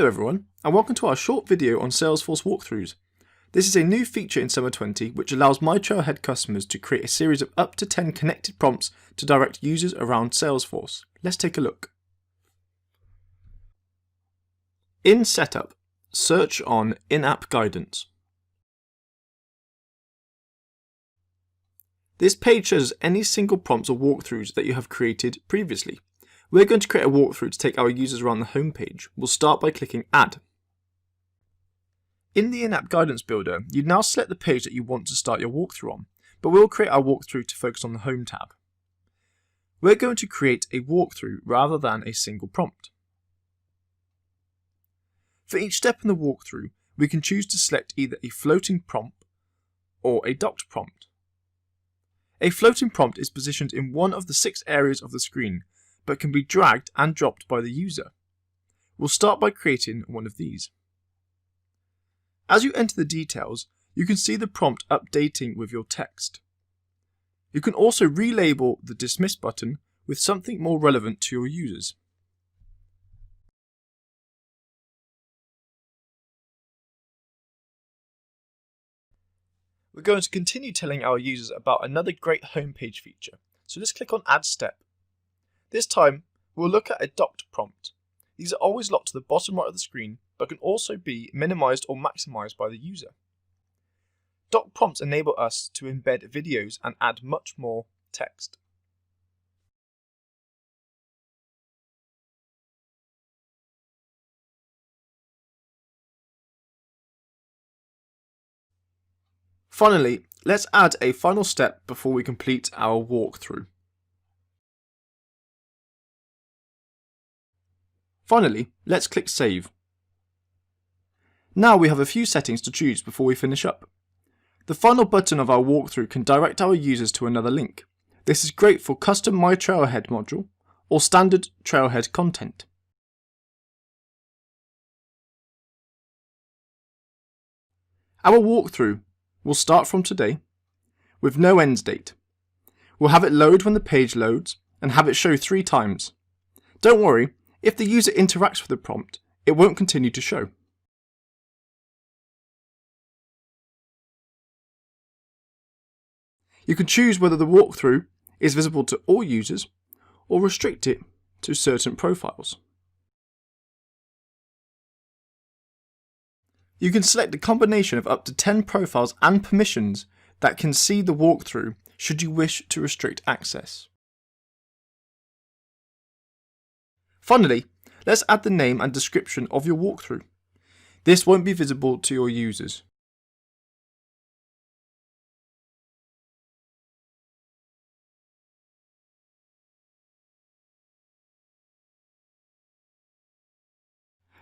Hello everyone, and welcome to our short video on Salesforce Walkthroughs. This is a new feature in Summer 20 which allows myTrailhead customers to create a series of up to 10 connected prompts to direct users around Salesforce. Let's take a look. In Setup, search on In-App Guidance. This page shows any single prompts or walkthroughs that you have created previously. We're going to create a walkthrough to take our users around the home page. We'll start by clicking Add. In the In-App Guidance Builder, you now select the page that you want to start your walkthrough on, but we'll create our walkthrough to focus on the Home tab. We're going to create a walkthrough rather than a single prompt. For each step in the walkthrough, we can choose to select either a floating prompt or a docked prompt. A floating prompt is positioned in one of the 6 areas of the screen, but can be dragged and dropped by the user. We'll start by creating one of these. As you enter the details, you can see the prompt updating with your text. You can also relabel the Dismiss button with something more relevant to your users. We're going to continue telling our users about another great homepage feature, so let's click on Add Step. This time, we'll look at a docked prompt. These are always locked to the bottom right of the screen, but can also be minimized or maximized by the user. Docked prompts enable us to embed videos and add much more text. Finally, let's add a final step before we complete our walkthrough. Finally, let's click Save. Now we have a few settings to choose before we finish up. The final button of our walkthrough can direct our users to another link. This is great for custom myTrailhead module or standard Trailhead content. Our walkthrough will start from today with no end date. We'll have it load when the page loads and have it show 3 times. Don't worry, if the user interacts with the prompt, it won't continue to show. You can choose whether the walkthrough is visible to all users or restrict it to certain profiles. You can select a combination of up to 10 profiles and permissions that can see the walkthrough should you wish to restrict access. Finally, let's add the name and description of your walkthrough. This won't be visible to your users.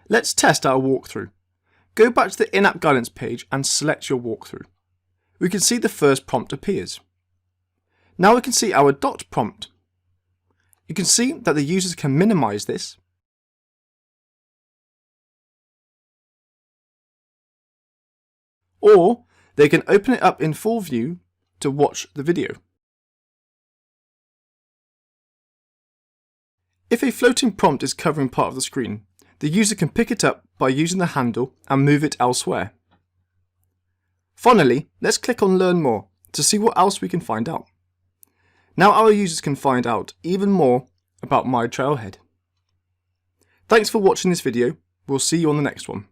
Let's test our walkthrough. Go back to the in-app guidance page and select your walkthrough. We can see the first prompt appears. Now we can see our docked prompt. You can see that the users can minimize this, or they can open it up in full view to watch the video. If a floating prompt is covering part of the screen, the user can pick it up by using the handle and move it elsewhere. Finally, let's click on Learn More to see what else we can find out. Now our users can find out even more about myTrailhead. Thanks for watching this video. We'll see you on the next one.